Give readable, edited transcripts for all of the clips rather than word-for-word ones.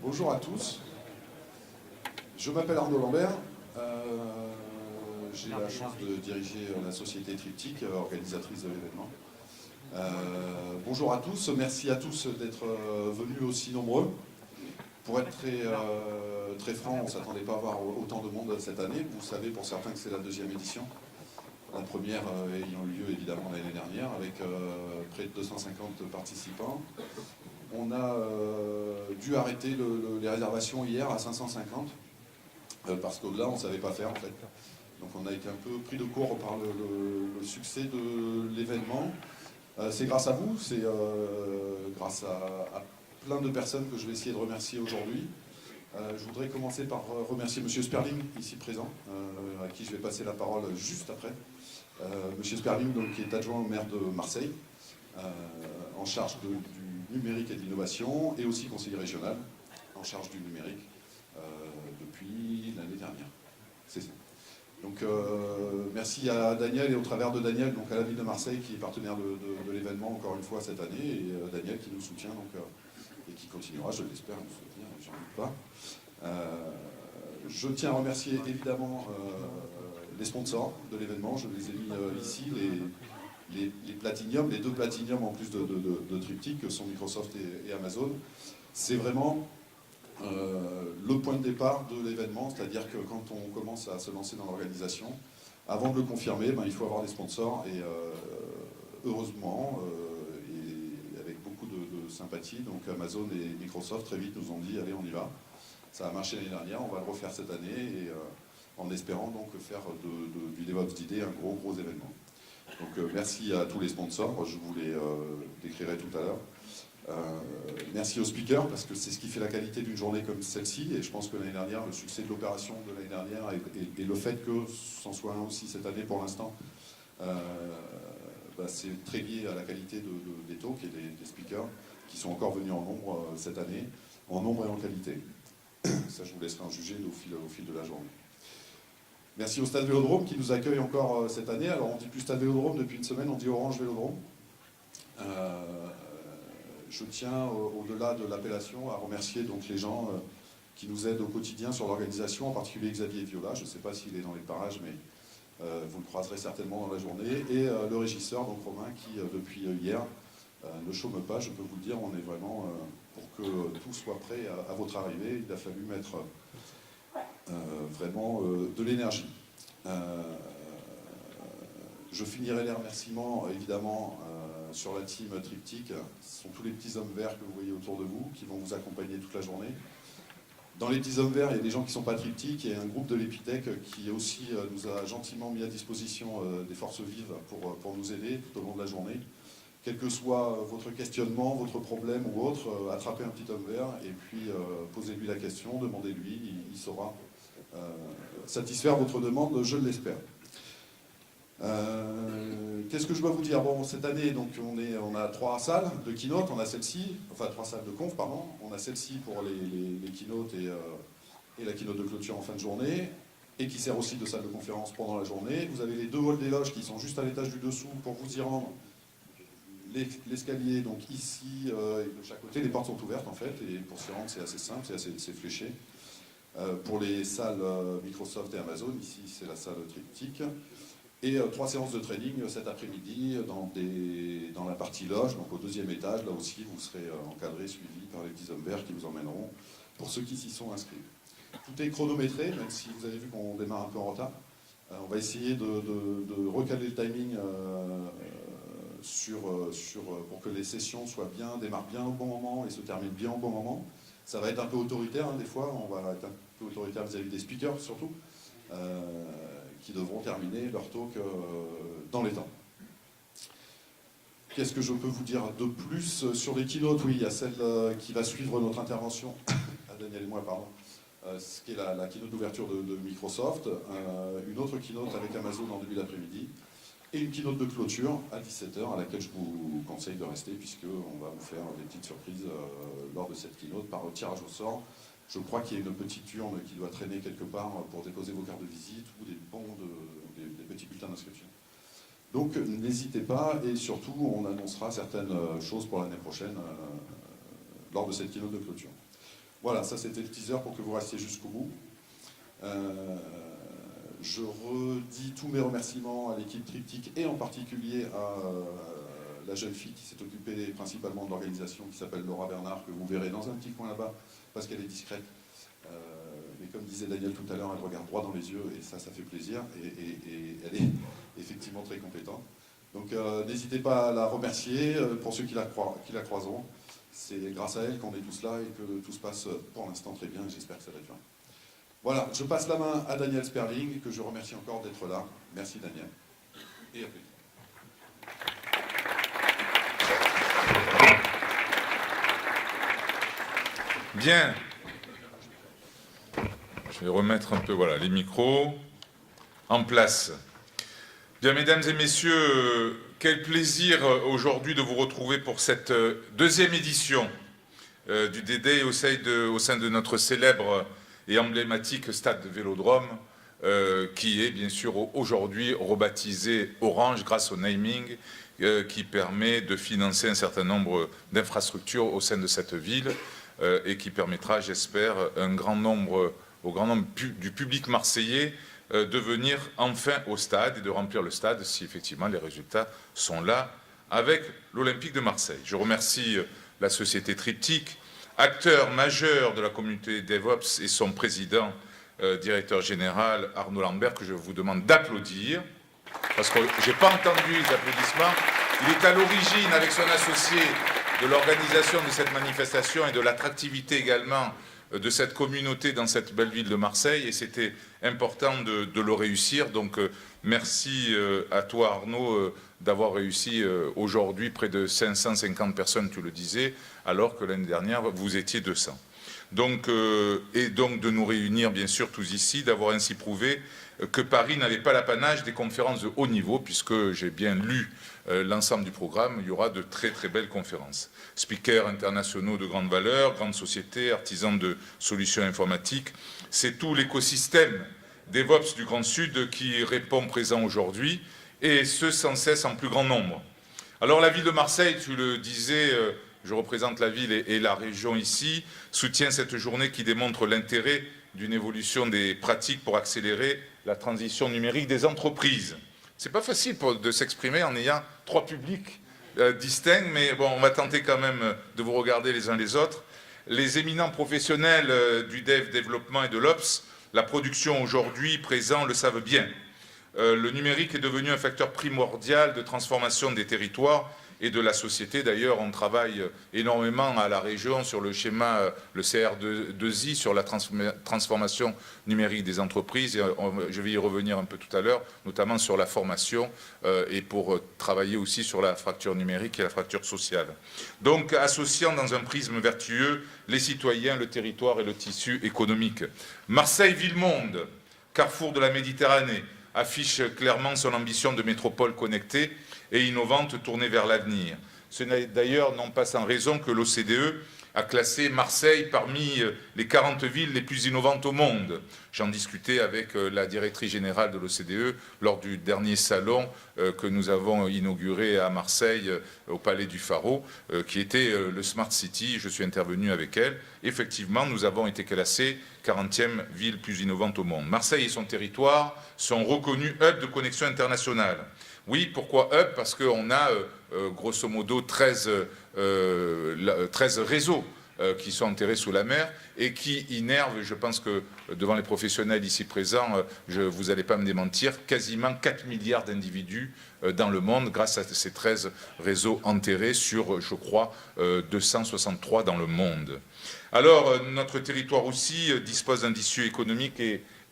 Bonjour à tous, je m'appelle Arnaud Lambert, j'ai la chance de diriger la société Triptyque, organisatrice de l'événement. Bonjour à tous, merci à tous d'être venus aussi nombreux. Pour être très franc, on ne s'attendait pas à avoir autant de monde cette année. Vous savez pour certains que c'est la deuxième édition. La première ayant eu lieu évidemment l'année dernière avec près de 250 participants. On a dû arrêter les réservations hier à 550 parce qu'au-delà on ne savait pas faire en fait. Donc on a été un peu pris de court par le succès de l'événement. C'est grâce à vous, c'est grâce à plein de personnes que je vais essayer de remercier aujourd'hui. Je voudrais commencer par remercier Monsieur Sperling, ici présent, à qui je vais passer la parole juste après. Monsieur Sperling, donc, qui est adjoint au maire de Marseille, en charge du numérique et de l'innovation, et aussi conseiller régional, en charge du numérique, depuis l'année dernière. C'est ça. Donc merci à Daniel et au travers de Daniel, donc à la ville de Marseille qui est partenaire de l'événement encore une fois cette année, et Daniel qui nous soutient donc, et qui continuera, je l'espère, nous soutenir, j'en doute pas. Je tiens à remercier évidemment les sponsors de l'événement, je les ai mis ici, les Platinium, les deux Platinium en plus de Triptyque, que sont Microsoft et Amazon. C'est vraiment le point de départ de l'événement, c'est-à-dire que quand on commence à se lancer dans l'organisation, avant de le confirmer, il faut avoir des sponsors, et heureusement, et avec beaucoup de sympathie, donc Amazon et Microsoft très vite nous ont dit allez, on y va. Ça a marché l'année dernière, on va le refaire cette année, et en espérant donc faire du DevOps d'idées un gros événement. Donc merci à tous les sponsors, je vous les décrirai tout à l'heure. Merci aux speakers, parce que c'est ce qui fait la qualité d'une journée comme celle-ci, et je pense que l'année dernière, le succès de l'opération de l'année dernière, et le fait que c'en soit un aussi cette année pour l'instant, c'est très lié à la qualité des talks et des speakers, qui sont encore venus en nombre cette année, en nombre et en qualité. Ça, je vous laisserai en juger au fil de la journée. Merci au Stade Vélodrome qui nous accueille encore cette année. Alors on ne dit plus Stade Vélodrome depuis une semaine, on dit Orange Vélodrome. Je tiens, au-delà de l'appellation, à remercier donc les gens qui nous aident au quotidien sur l'organisation, en particulier Xavier Viola. Je ne sais pas s'il est dans les parages, mais vous le croiserez certainement dans la journée. Et le régisseur, donc Romain, qui depuis hier ne chôme pas, je peux vous le dire. On est vraiment pour que tout soit prêt à votre arrivée. Il a fallu mettre vraiment de l'énergie. Je finirai les remerciements, évidemment, sur la team Triptyque. Ce sont tous les petits hommes verts que vous voyez autour de vous, qui vont vous accompagner toute la journée. Dans les petits hommes verts, il y a des gens qui ne sont pas Triptyque, et un groupe de l'Epitech qui aussi nous a gentiment mis à disposition des forces vives pour nous aider tout au long de la journée. Quel que soit votre questionnement, votre problème ou autre, attrapez un petit homme vert et puis posez-lui la question, demandez-lui, il saura satisfaire votre demande, je l'espère. Qu'est-ce que je dois vous dire? Bon, cette année, donc, on a 3 salles de keynote, on a celle-ci, enfin 3 salles de conf, pardon. On a celle-ci pour les keynotes et la keynote de clôture en fin de journée, et qui sert aussi de salle de conférence pendant la journée. Vous avez les 2 halls des loges qui sont juste à l'étage du dessous pour vous y rendre. L'escalier, donc ici et de chaque côté, les portes sont ouvertes en fait, et pour s'y rendre c'est assez simple, c'est fléché. Pour les salles Microsoft et Amazon, ici c'est la salle Triptyque. Et 3 séances de training cet après-midi dans la partie loge, donc au 2e étage. Là aussi, vous serez encadré, suivi par les petits hommes verts qui vous emmèneront pour ceux qui s'y sont inscrits. Tout est chronométré, même si vous avez vu qu'on démarre un peu en retard. On va essayer de recaler le timing pour que les sessions démarrent bien au bon moment et se terminent bien au bon moment. Ça va être un peu autoritaire, des fois, on va être un peu autoritaire vis-à-vis des speakers surtout. Qui devront terminer leur talk dans les temps. Qu'est-ce que je peux vous dire de plus sur les keynotes? Oui, il y a celle qui va suivre notre intervention, à Daniel et moi, pardon, ce qui est la keynote d'ouverture de Microsoft, une autre keynote avec Amazon en début d'après-midi, et une keynote de clôture à 17h, à laquelle je vous conseille de rester, puisqu'on va vous faire des petites surprises lors de cette keynote par tirage au sort. Je crois qu'il y a une petite urne qui doit traîner quelque part pour déposer vos cartes de visite ou des bons, des petits bulletins d'inscription. Donc n'hésitez pas, et surtout on annoncera certaines choses pour l'année prochaine lors de cette keynote de clôture. Voilà, ça c'était le teaser pour que vous restiez jusqu'au bout. Je redis tous mes remerciements à l'équipe Triptyque et en particulier à la jeune fille qui s'est occupée principalement de l'organisation, qui s'appelle Laura Bernard, que vous verrez dans un petit coin là-bas, parce qu'elle est discrète. Mais comme disait Daniel tout à l'heure, elle regarde droit dans les yeux, et ça fait plaisir, et elle est effectivement très compétente. Donc n'hésitez pas à la remercier, pour ceux qui la croiseront. C'est grâce à elle qu'on est tous là, et que tout se passe pour l'instant très bien, et j'espère que ça va être bien. Voilà, je passe la main à Daniel Sperling, que je remercie encore d'être là. Merci Daniel, et à plus. Bien. Je vais remettre un peu les micros en place. Bien, mesdames et messieurs, quel plaisir aujourd'hui de vous retrouver pour cette deuxième édition du D-Day au sein de notre célèbre et emblématique stade de Vélodrome, qui est bien sûr aujourd'hui rebaptisé Orange grâce au naming, qui permet de financer un certain nombre d'infrastructures au sein de cette ville et qui permettra, j'espère, au grand nombre du public marseillais de venir enfin au stade et de remplir le stade si effectivement les résultats sont là avec l'Olympique de Marseille. Je remercie la société Triptyque, acteur majeur de la communauté DevOps, et son président, directeur général Arnaud Lambert, que je vous demande d'applaudir, parce que je n'ai pas entendu les applaudissements. Il est à l'origine, avec son associé, de l'organisation de cette manifestation et de l'attractivité également de cette communauté dans cette belle ville de Marseille, et c'était important de le réussir. Donc merci à toi Arnaud d'avoir réussi aujourd'hui près de 550 personnes, tu le disais, alors que l'année dernière vous étiez 200. Donc, et donc de nous réunir bien sûr tous ici, d'avoir ainsi prouvé que Paris n'avait pas l'apanage des conférences de haut niveau, puisque j'ai bien lu l'ensemble du programme, il y aura de très très belles conférences. Speakers internationaux de grande valeur, grandes sociétés, artisans de solutions informatiques, c'est tout l'écosystème DevOps du Grand Sud qui répond présent aujourd'hui, et ce sans cesse en plus grand nombre. Alors la ville de Marseille, tu le disais, je représente la ville et la région ici, soutient cette journée qui démontre l'intérêt d'une évolution des pratiques pour accélérer la transition numérique des entreprises. C'est pas facile de s'exprimer en ayant trois publics distincts, mais bon, on va tenter quand même de vous regarder les uns les autres. Les éminents professionnels du développement et de l'Ops, la production aujourd'hui présent le savent bien. Le numérique est devenu un facteur primordial de transformation des territoires et de la société. D'ailleurs, on travaille énormément à la région sur le schéma, le CR2I, sur la transformation numérique des entreprises. Et je vais y revenir un peu tout à l'heure, notamment sur la formation et pour travailler aussi sur la fracture numérique et la fracture sociale. Donc, associant dans un prisme vertueux les citoyens, le territoire et le tissu économique. Marseille, ville-monde, carrefour de la Méditerranée, affiche clairement son ambition de métropole connectée et innovante tournée vers l'avenir. Ce n'est d'ailleurs non pas sans raison que l'OCDE a classé Marseille parmi les 40 villes les plus innovantes au monde. J'en discutais avec la directrice générale de l'OCDE lors du dernier salon que nous avons inauguré à Marseille, au Palais du Pharo, qui était le Smart City. Je suis intervenu avec elle. Effectivement, nous avons été classés 40e ville plus innovante au monde. Marseille et son territoire sont reconnus hub de connexion internationale. Oui, pourquoi hub? Parce qu'on a grosso modo 13 réseaux qui sont enterrés sous la mer et qui innervent, je pense que devant les professionnels ici présents, vous n'allez pas me démentir, quasiment 4 milliards d'individus dans le monde grâce à ces 13 réseaux enterrés sur, je crois, 263 dans le monde. Alors, notre territoire aussi dispose d'un tissu économique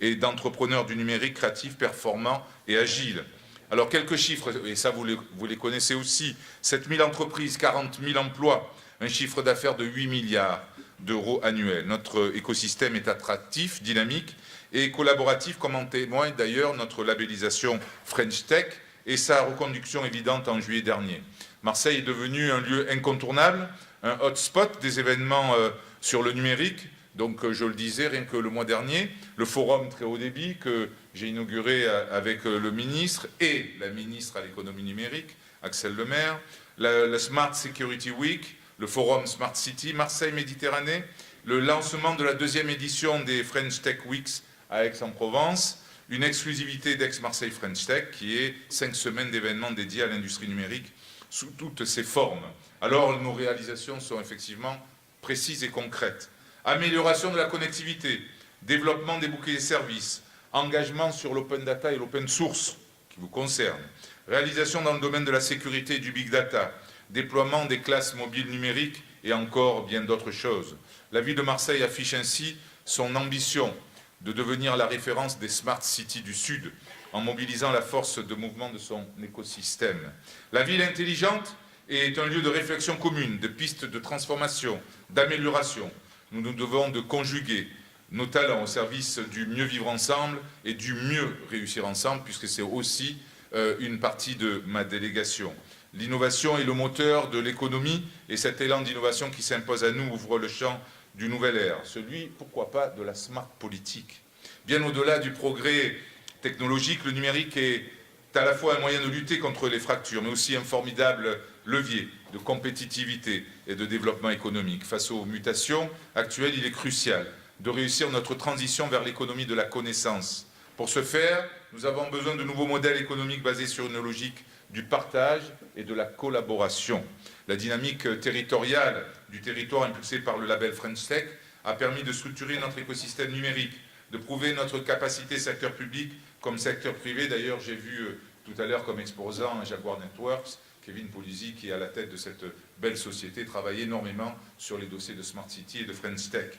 et d'entrepreneurs du numérique créatifs, performants et agiles. Alors, quelques chiffres, et ça vous les connaissez aussi, 7 000 entreprises, 40 000 emplois, un chiffre d'affaires de 8 milliards d'euros annuels. Notre écosystème est attractif, dynamique et collaboratif, comme en témoigne d'ailleurs notre labellisation French Tech et sa reconduction évidente en juillet dernier. Marseille est devenu un lieu incontournable, un hotspot des événements sur le numérique. Donc, je le disais, rien que le mois dernier, le forum très haut débit que j'ai inauguré avec le ministre et la ministre à l'économie numérique, Axel Lemaire, la Smart Security Week, le forum Smart City, Marseille Méditerranée, le lancement de la deuxième édition des French Tech Weeks à Aix-en-Provence, une exclusivité d'Aix-Marseille French Tech qui est 5 semaines d'événements dédiés à l'industrie numérique sous toutes ses formes. Alors nos réalisations sont effectivement précises et concrètes. Amélioration de la connectivité, développement des bouquets de services, engagement sur l'open data et l'open source qui vous concerne, réalisation dans le domaine de la sécurité et du big data, déploiement des classes mobiles numériques et encore bien d'autres choses. La ville de Marseille affiche ainsi son ambition de devenir la référence des Smart Cities du Sud en mobilisant la force de mouvement de son écosystème. La ville intelligente est un lieu de réflexion commune, de pistes de transformation, d'amélioration. Nous nous devons de conjuguer nos talents au service du mieux vivre ensemble et du mieux réussir ensemble, puisque c'est aussi une partie de ma délégation. L'innovation est le moteur de l'économie et cet élan d'innovation qui s'impose à nous ouvre le champ du nouvel ère, celui, pourquoi pas, de la smart politique. Bien au-delà du progrès technologique, le numérique est à la fois un moyen de lutter contre les fractures, mais aussi un formidable levier de compétitivité et de développement économique. Face aux mutations actuelles, il est crucial de réussir notre transition vers l'économie de la connaissance. Pour ce faire, nous avons besoin de nouveaux modèles économiques basés sur une logique du partage et de la collaboration. La dynamique territoriale du territoire impulsée par le label French Tech a permis de structurer notre écosystème numérique, de prouver notre capacité secteur public comme secteur privé. D'ailleurs, j'ai vu tout à l'heure comme exposant Jaguar Networks, Kevin Polizzi, qui est à la tête de cette belle société, travaille énormément sur les dossiers de Smart City et de French Tech.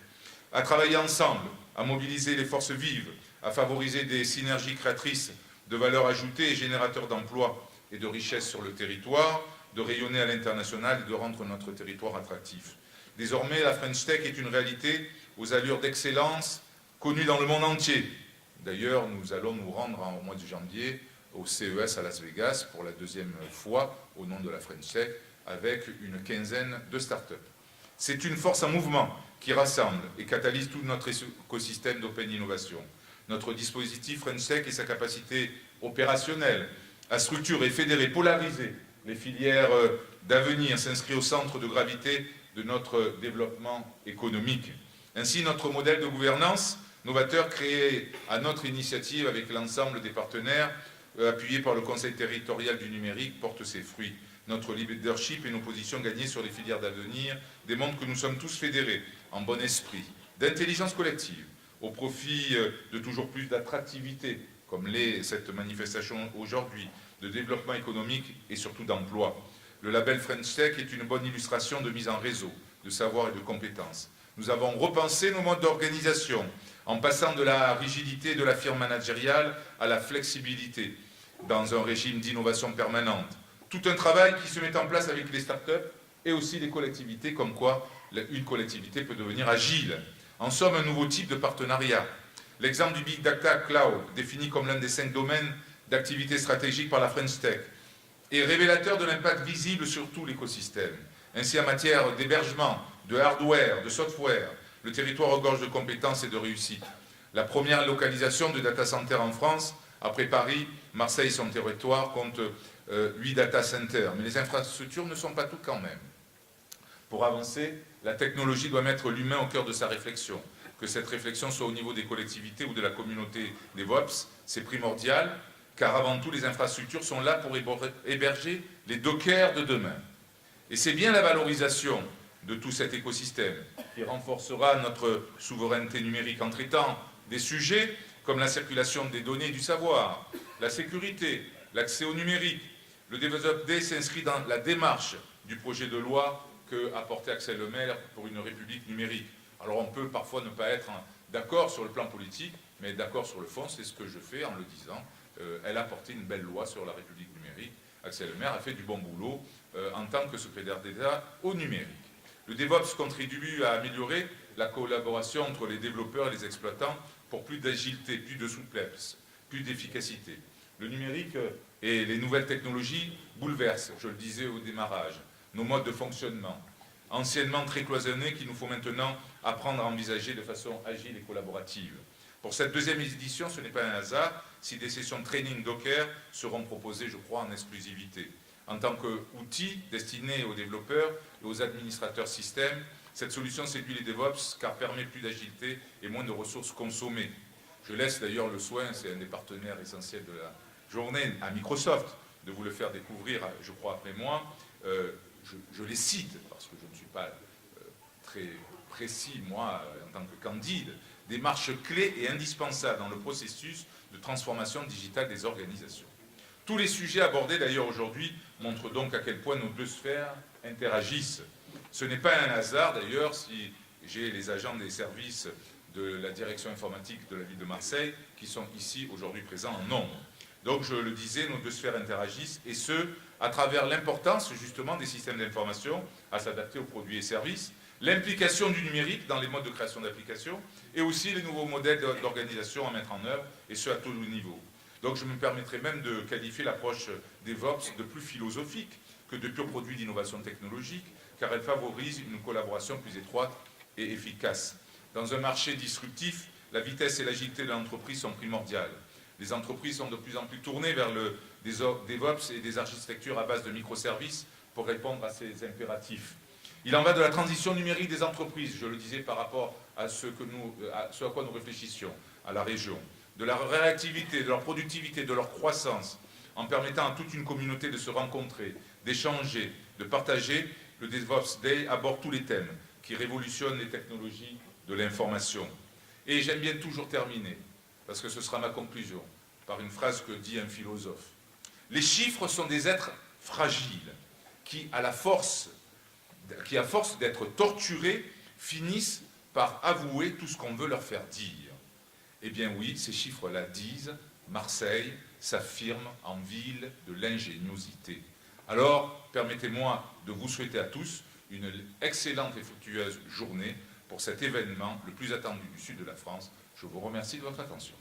À travailler ensemble, à mobiliser les forces vives, à favoriser des synergies créatrices de valeur ajoutée et générateurs d'emplois et de richesses sur le territoire, de rayonner à l'international et de rendre notre territoire attractif. Désormais, la French Tech est une réalité aux allures d'excellence connue dans le monde entier. D'ailleurs, nous allons nous rendre au mois de janvier au CES à Las Vegas pour la deuxième fois au nom de la French Tech avec une quinzaine de start-up. C'est une force en mouvement qui rassemble et catalyse tout notre écosystème d'open innovation. Notre dispositif French Tech et sa capacité opérationnelle à structurer et fédérer, polariser les filières d'avenir s'inscrit au centre de gravité de notre développement économique. Ainsi, notre modèle de gouvernance novateur créé à notre initiative avec l'ensemble des partenaires, appuyé par le Conseil territorial du numérique, porte ses fruits. Notre leadership et nos positions gagnées sur les filières d'avenir démontrent que nous sommes tous fédérés en bon esprit, d'intelligence collective, au profit de toujours plus d'attractivité, comme l'est cette manifestation aujourd'hui, de développement économique et surtout d'emploi. Le label French Tech est une bonne illustration de mise en réseau, de savoir et de compétences. Nous avons repensé nos modes d'organisation en passant de la rigidité de la firme managériale à la flexibilité dans un régime d'innovation permanente. Tout un travail qui se met en place avec les startups et aussi les collectivités, comme quoi une collectivité peut devenir agile. En somme, un nouveau type de partenariat. L'exemple du Big Data Cloud, défini comme l'un des 5 domaines d'activité stratégique par la French Tech, est révélateur de l'impact visible sur tout l'écosystème. Ainsi, en matière d'hébergement, de hardware, de software, le territoire regorge de compétences et de réussite. La première localisation de data centers en France, après Paris, Marseille, son territoire, compte 8 data centers. Mais les infrastructures ne sont pas tout quand même. Pour avancer, la technologie doit mettre l'humain au cœur de sa réflexion. Que cette réflexion soit au niveau des collectivités ou de la communauté DevOps, c'est primordial, car avant tout, les infrastructures sont là pour héberger les dockers de demain. Et c'est bien la valorisation de tout cet écosystème qui renforcera notre souveraineté numérique en traitant des sujets comme la circulation des données et du savoir, la sécurité, l'accès au numérique. Le Develop Day s'inscrit dans la démarche du projet de loi qu'a porté Axel Lemaire pour une République numérique. Alors on peut parfois ne pas être d'accord sur le plan politique, mais d'accord sur le fond, c'est ce que je fais en le disant. Elle a porté une belle loi sur la République numérique. Axel Lemaire a fait du bon boulot en tant que secrétaire d'État au numérique. Le DevOps contribue à améliorer la collaboration entre les développeurs et les exploitants pour plus d'agilité, plus de souplesse, plus d'efficacité. Le numérique et les nouvelles technologies bouleversent, je le disais au démarrage, nos modes de fonctionnement, anciennement très cloisonnés, qu'il nous faut maintenant apprendre à envisager de façon agile et collaborative. Pour cette deuxième édition, ce n'est pas un hasard si des sessions training Docker seront proposées, je crois, en exclusivité. En tant qu'outil destiné aux développeurs et aux administrateurs systèmes, Cette solution séduit les DevOps car permet plus d'agilité et moins de ressources consommées. Je laisse d'ailleurs le soin, c'est un des partenaires essentiels de la journée, à Microsoft, de vous le faire découvrir, je crois, après moi. Je les cite, parce que je ne suis pas très précis, moi, en tant que candide, des marches clés et indispensables dans le processus de transformation digitale des organisations. Tous les sujets abordés d'ailleurs aujourd'hui montrent donc à quel point nos deux sphères interagissent. Ce n'est pas un hasard d'ailleurs si j'ai les agents des services de la direction informatique de la ville de Marseille qui sont ici aujourd'hui présents en nombre. Donc je le disais, nos deux sphères interagissent et ce, à travers l'importance justement des systèmes d'information à s'adapter aux produits et services, l'implication du numérique dans les modes de création d'applications et aussi les nouveaux modèles d'organisation à mettre en œuvre, et ce à tous les niveaux. Donc je me permettrai même de qualifier l'approche DevOps de plus philosophique que de pur produit d'innovation technologique, car elle favorise une collaboration plus étroite et efficace. Dans un marché disruptif, la vitesse et l'agilité de l'entreprise sont primordiales. Les entreprises sont de plus en plus tournées vers des DevOps et des architectures à base de microservices pour répondre à ces impératifs. Il en va de la transition numérique des entreprises, je le disais par rapport à ce à quoi nous réfléchissions, à la région, de leur réactivité, de leur productivité, de leur croissance, en permettant à toute une communauté de se rencontrer, d'échanger, de partager. Le DevOps Day aborde tous les thèmes qui révolutionnent les technologies de l'information. Et j'aime bien toujours terminer, parce que ce sera ma conclusion, par une phrase que dit un philosophe. Les chiffres sont des êtres fragiles qui, à force d'être torturés, finissent par avouer tout ce qu'on veut leur faire dire. Eh bien oui, ces chiffres-là disent, Marseille s'affirme en ville de l'ingéniosité. Alors, permettez-moi de vous souhaiter à tous une excellente et fructueuse journée pour cet événement le plus attendu du sud de la France. Je vous remercie de votre attention.